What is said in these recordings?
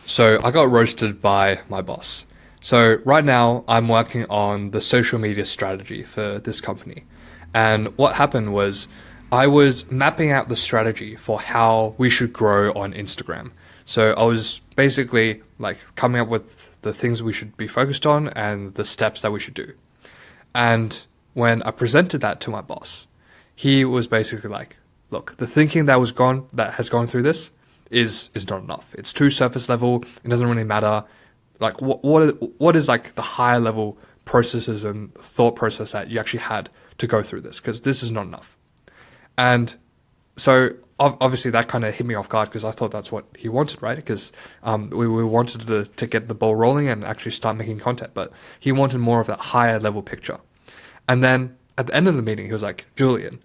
So I got roasted by my boss. So right now I'm working on the social media strategy for this company. And what happened was I was mapping out the strategy for how we should grow on Instagram. So I was basically like coming up with the things we should be focused on and the steps that we should do. And when I presented that to my boss, he was basically like, "Look, the thinking that has gone through this is not enough. It's too surface level. It doesn't really matter. Like, what is like the higher level processes and thought process that you actually had to go through this? Because this is not enough." And so obviously that kind of hit me off guard because I thought that's what he wanted, right? Because we wanted to get the ball rolling and actually start making content, but he wanted more of that higher level picture. And then at the end of the meeting, he was like, "Julian,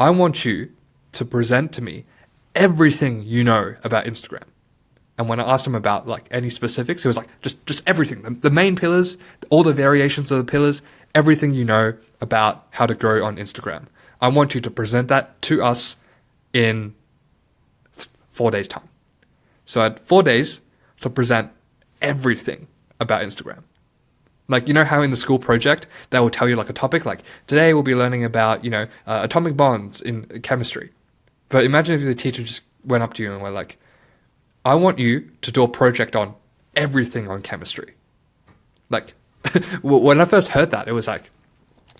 I want you to present to me everything you know about Instagram." And when I asked him about like any specifics, he was like, just everything, the main pillars, all the variations of the pillars, everything you know about how to grow on Instagram. I want you to present that to us in 4 days' time. So I had 4 days to present everything about Instagram. Like, you know how in the school project, they will tell you like a topic, like today we'll be learning about, atomic bonds in chemistry. But imagine if the teacher just went up to you and were like, "I want you to do a project on everything on chemistry." Like, when I first heard that, it was like,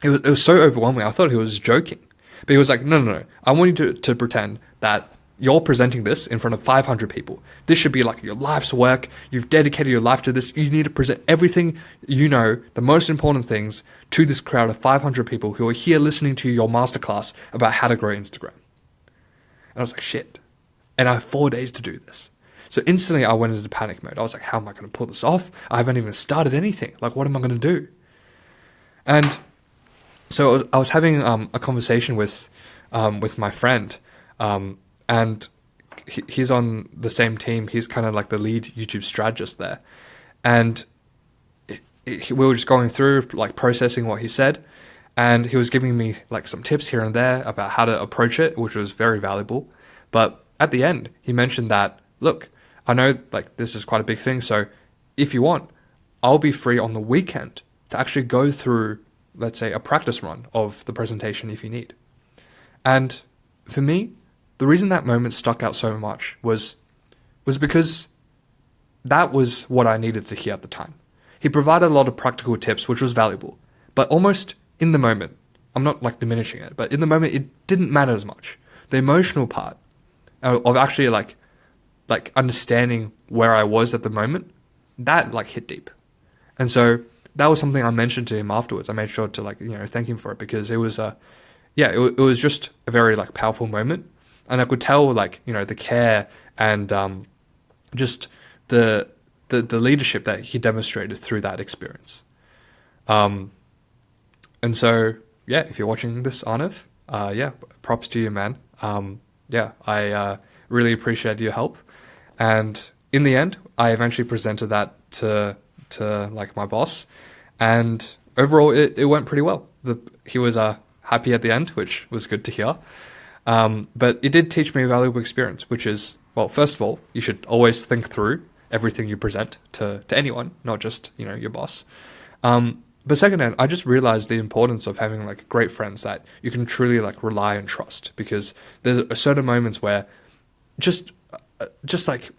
it was so overwhelming. I thought he was joking. But he was like, "No, no, no. I want you to pretend that you're presenting this in front of 500 people. This should be like your life's work. You've dedicated your life to this. You need to present everything you know, the most important things, to this crowd of 500 people who are here listening to your masterclass about how to grow Instagram." And I was like, shit. And I have 4 days to do this. So instantly I went into panic mode. I was like, how am I going to pull this off? I haven't even started anything. Like, what am I going to do? And so I was having a conversation with my friend, and he's on the same team. He's kind of like the lead YouTube strategist there. And we were just going through, like, processing what he said. And he was giving me like some tips here and there about how to approach it, which was very valuable. But at the end, he mentioned that, "Look, I know like this is quite a big thing. So if you want, I'll be free on the weekend to actually go through, let's say, a practice run of the presentation if you need." And for me, the reason that moment stuck out so much was because that was what I needed to hear at the time. He provided a lot of practical tips, which was valuable, but almost in the moment, I'm not like diminishing it, but in the moment, it didn't matter as much. The emotional part of actually like understanding where I was at the moment, that like hit deep. And so that was something I mentioned to him afterwards. I made sure to like, thank him for it because it was it was just a very like powerful moment. And I could tell like, the care and just the leadership that he demonstrated through that experience. And so, yeah, if you're watching this, Arnav, props to you, man. I really appreciate your help. And in the end, I eventually presented that to like my boss, and overall, it went pretty well. He was happy at the end, which was good to hear. But it did teach me a valuable experience, which is, well, first of all, you should always think through everything you present to anyone, not just, your boss. But secondhand, I just realized the importance of having like great friends that you can truly like rely and trust, because there's certain moments where just like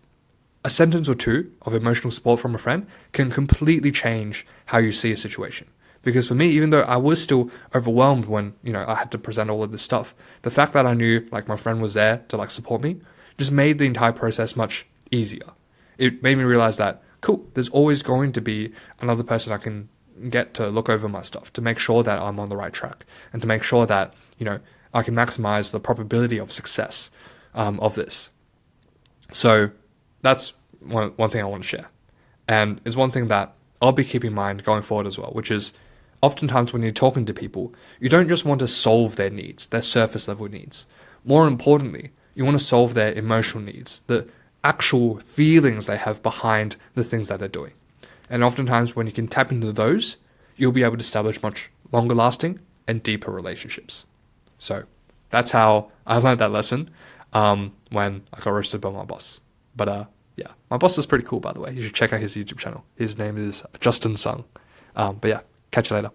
a sentence or two of emotional support from a friend can completely change how you see a situation. Because for me, even though I was still overwhelmed when, I had to present all of this stuff, the fact that I knew like my friend was there to like support me just made the entire process much easier. It made me realize that, cool, there's always going to be another person I can get to look over my stuff, to make sure that I'm on the right track, and to make sure that, I can maximize the probability of success of this. So that's one thing I want to share. And it's one thing that I'll be keeping in mind going forward as well, which is oftentimes when you're talking to people, you don't just want to solve their needs, their surface level needs. More importantly, you want to solve their emotional needs, the actual feelings they have behind the things that they're doing. And oftentimes when you can tap into those, you'll be able to establish much longer lasting and deeper relationships. So that's how I learned that lesson when I got roasted by my boss. But Yeah, my boss is pretty cool, by the way. You should check out his YouTube channel. His name is Justin Sung. But yeah, catch you later.